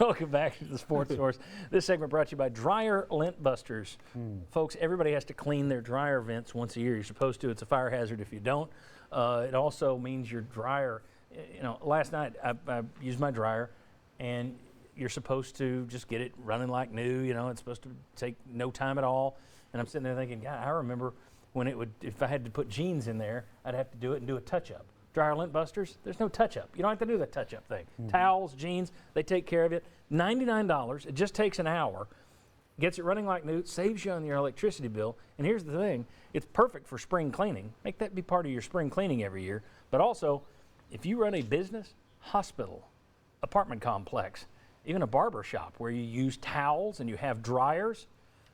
Welcome back to the Sports Source. This segment brought to you by Dryer Lint Busters. Folks, everybody has to clean their dryer vents once a year. You're supposed to. It's a fire hazard if you don't. It also means your dryer, last night I used my dryer, and you're supposed to just get it running like new. It's supposed to take no time at all. And I'm sitting there thinking, God, I remember when if I had to put jeans in there, I'd have to do it and do a touch-up. Dryer Lint Busters, there's no touch-up. You don't have to do that touch-up thing. Towels, jeans, they take care of it. $99, it just takes an hour, gets it running like new, saves you on your electricity bill. And here's the thing, it's perfect for spring cleaning. Make that be part of your spring cleaning every year. But also, if you run a business, hospital, apartment complex, even a barber shop where you use towels and you have dryers,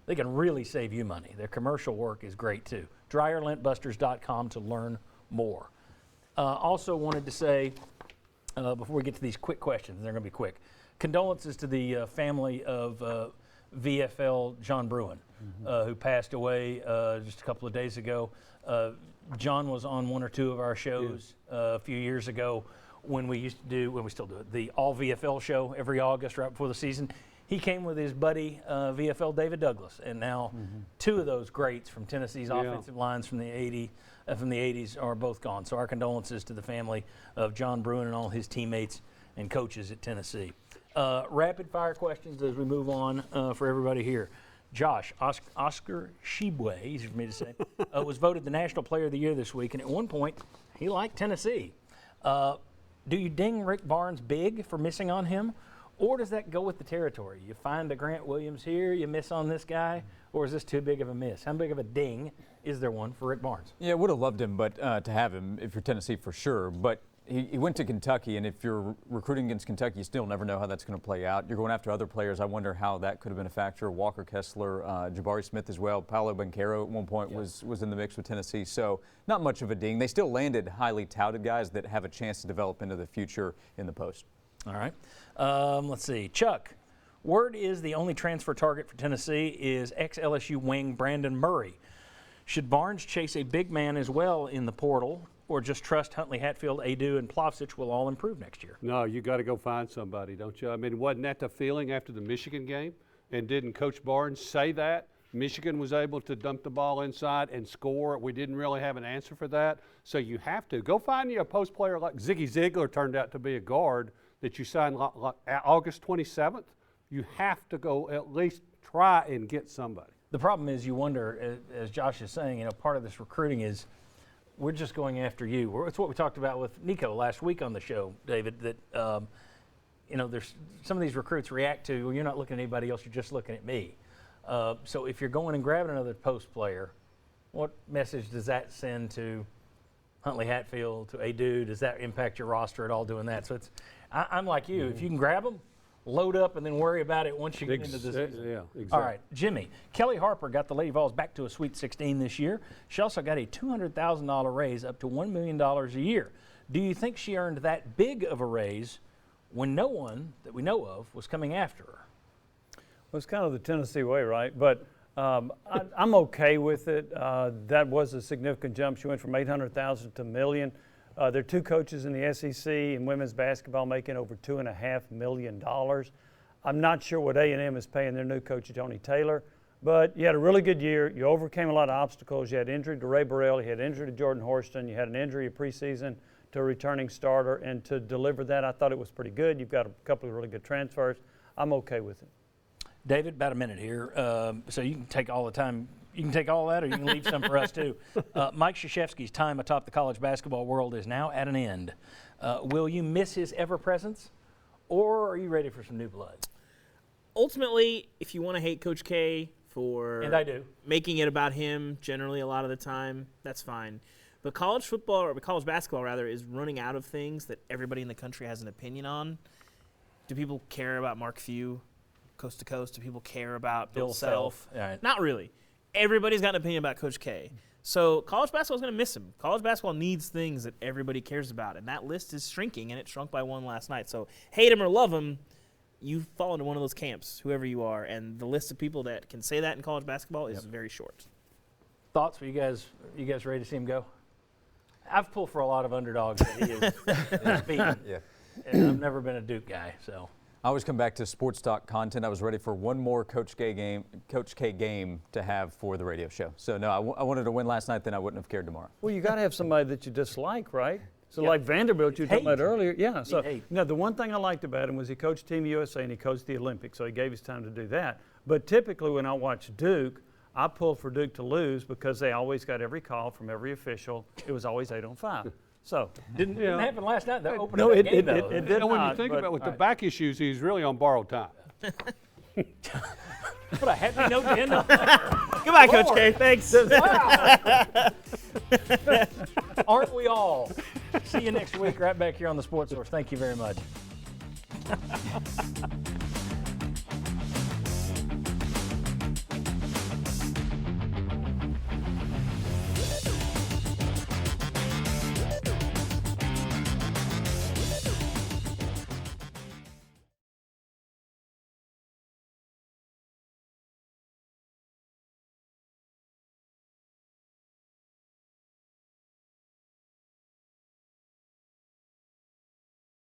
they can really save you money. Their commercial work is great too. DryerLintBusters.com to learn more. Also wanted to say, before we get to these quick questions, and they're going to be quick, condolences to the family of VFL John Bruin, who passed away just a couple of days ago. John was on one or two of our shows a few years ago when we still do it, the All VFL show every August right before the season. He came with his buddy, VFL David Douglas, and now two of those greats from Tennessee's offensive lines from the 80s are both gone. So our condolences to the family of John Bruin and all his teammates and coaches at Tennessee. Rapid fire questions as we move on for everybody here. Josh, Oscar Tshiebwe, easy for me to say, was voted the National Player of the Year this week, and at one point he liked Tennessee. Do you ding Rick Barnes big for missing on him? Or does that go with the territory? You find a Grant Williams here, you miss on this guy, or is this too big of a miss? How big of a ding is there one for Rick Barnes? Yeah, would have loved him, but to have him if you're Tennessee for sure. But he went to Kentucky, and if you're recruiting against Kentucky, you still never know how that's going to play out. You're going after other players. I wonder how that could have been a factor. Walker Kessler, Jabari Smith as well. Paolo Banchero at one point was in the mix with Tennessee. So not much of a ding. They still landed highly touted guys that have a chance to develop into the future in the post. All right. Let's see. Chuck, word is the only transfer target for Tennessee is ex-LSU wing Brandon Murray. Should Barnes chase a big man as well in the portal, or just trust Huntley, Hatfield, Adu, and Plavsic will all improve next year? No, you got to go find somebody, don't you? I mean, wasn't that the feeling after the Michigan game? And didn't Coach Barnes say that? Michigan was able to dump the ball inside and score. We didn't really have an answer for that. So you have to go find you a post player like Ziggy Ziegler turned out to be a guard that you signed August 27th. You have to go at least try and get somebody. The problem is you wonder, as Josh is saying, part of this recruiting is we're just going after you. It's what we talked about with Nico last week on the show, David, that, there's some of these recruits react to, well, you're not looking at anybody else, you're just looking at me. So if you're going and grabbing another post player, what message does that send to Huntley Hatfield, to Adu? Does that impact your roster at all doing that? So I'm like you. If you can grab them, load up, and then worry about it once you get into this season. Yeah, exactly. All right, Jimmy. Kelly Harper got the Lady Vols back to a Sweet 16 this year. She also got a $200,000 raise up to $1 million a year. Do you think she earned that big of a raise when no one that we know of was coming after her? Well, it's kind of the Tennessee way, right? But I'm okay with it. That was a significant jump. She went from $800,000 to $1 million. There are two coaches in the SEC in women's basketball making over $2.5 million. I'm not sure what A&M is paying their new coach, Tony Taylor, but you had a really good year. You overcame a lot of obstacles. You had injury to Ray Burrell. You had injury to Jordan Horston. You had an injury a preseason to a returning starter. And to deliver that, I thought it was pretty good. You've got a couple of really good transfers. I'm okay with it. David, about a minute here. So you can take all the time. You can take all that, or you can leave some for us, too. Mike Krzyzewski's time atop the college basketball world is now at an end. Will you miss his ever-presence, or are you ready for some new blood? Ultimately, if you want to hate Coach K for and I do. making it about him generally a lot of the time, that's fine. But college football, or college basketball, rather, is running out of things that everybody in the country has an opinion on. Do people care about Mark Few, coast to coast? Do people care about Bill Self? Right. Not really. Everybody's got an opinion about Coach K. So college basketball is going to miss him. College basketball needs things that everybody cares about, and that list is shrinking, and it shrunk by one last night. So hate him or love him, you fall into one of those camps, whoever you are, and the list of people that can say that in college basketball is very short. Thoughts for you guys? You guys ready to see him go? I've pulled for a lot of underdogs that he is beaten. Yeah. and I've never been a Duke guy. So I always come back to sports talk content. I was ready for one more Coach K game to have for the radio show. So no, I wanted to win last night, then I wouldn't have cared tomorrow. Well, you got to have somebody that you dislike, right? So Yeah. like Vanderbilt, you were talking Hate. about earlier. Yeah. So hate. the one thing I liked about him was he coached Team USA and he coached the Olympics, so he gave his time to do that. But typically when I watch Duke, I pull for Duke to lose because they always got every call from every official. It was always 8 on 5. So didn't happen last night. The opening no, of it, that game, it, though. it, it did And when you not, think but- about with the back issues, he's really on borrowed time. What a happy note to end on. Goodbye, Coach K. Thanks. Aren't we all? See you next week right back here on the Sports Source. Thank you very much.